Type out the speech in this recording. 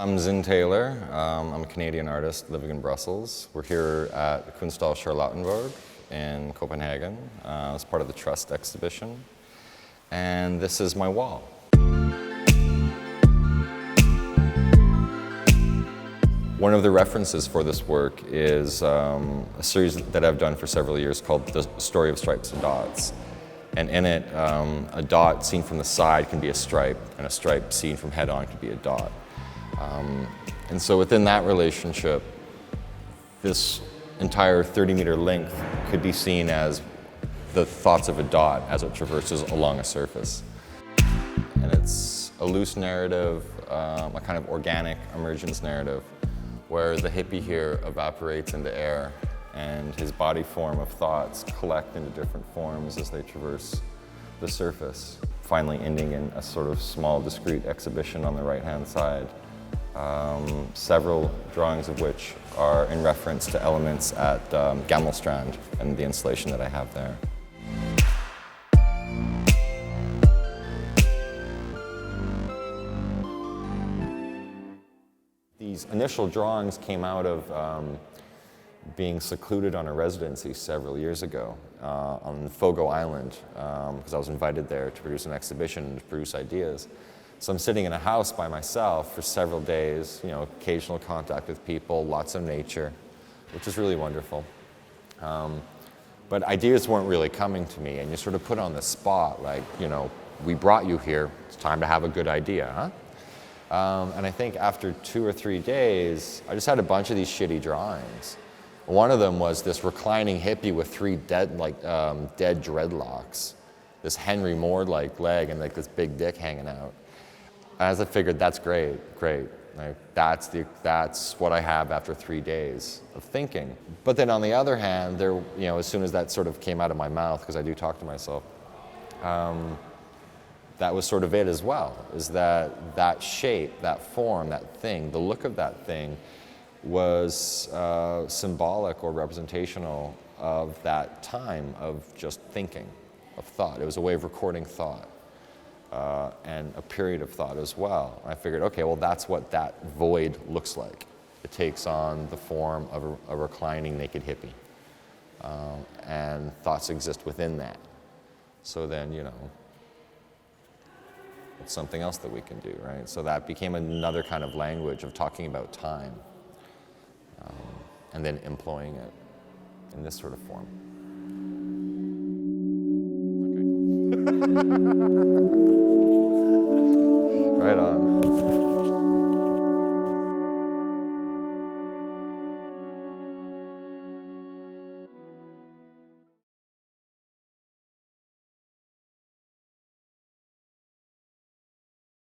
I'm Zin Taylor. I'm a Canadian artist living in Brussels. We're here at Kunsthal Charlottenborg in Copenhagen as part of the Trust exhibition. And this is my wall. One of the references for this work is a series that I've done for several years called The Story of Stripes and Dots. And in it, a dot seen from the side can be a stripe, and a stripe seen from head-on can be a dot. And so within that relationship, this entire 30-meter length could be seen as the thoughts of a dot as it traverses along a surface. And it's a loose narrative, a kind of organic emergence narrative, where the hippie here evaporates into air and his body form of thoughts collect into different forms as they traverse the surface, finally ending in a sort of small, discrete exhibition on the right-hand side. Several drawings of which are in reference to elements at GL STRAND and the installation that I have there. These initial drawings came out of being secluded on a residency several years ago on Fogo Island, because I was invited there to produce an exhibition and to produce ideas. So I'm sitting in a house by myself for several days, occasional contact with people, lots of nature, which is really wonderful. But ideas weren't really coming to me, and you sort of put on the spot, like, we brought you here, it's time to have a good idea, huh? And I think after 2 or 3 days, I just had a bunch of these shitty drawings. One of them was this reclining hippie with 3 dead dreadlocks, this Henry Moore-like leg and this big dick hanging out. As I figured, that's great. Like, that's what I have after 3 days of thinking. But then on the other hand, as soon as that sort of came out of my mouth, because I do talk to myself, that was sort of it as well, is that shape, that form, that thing, the look of that thing was symbolic or representational of that time of just thinking, of thought. It was a way of recording thought. And a period of thought as well. I figured, okay, well, that's what that void looks like. It takes on the form of a reclining naked hippie. And thoughts exist within that. So then, it's something else that we can do, right? So that became another kind of language of talking about time, and then employing it in this sort of form. Okay.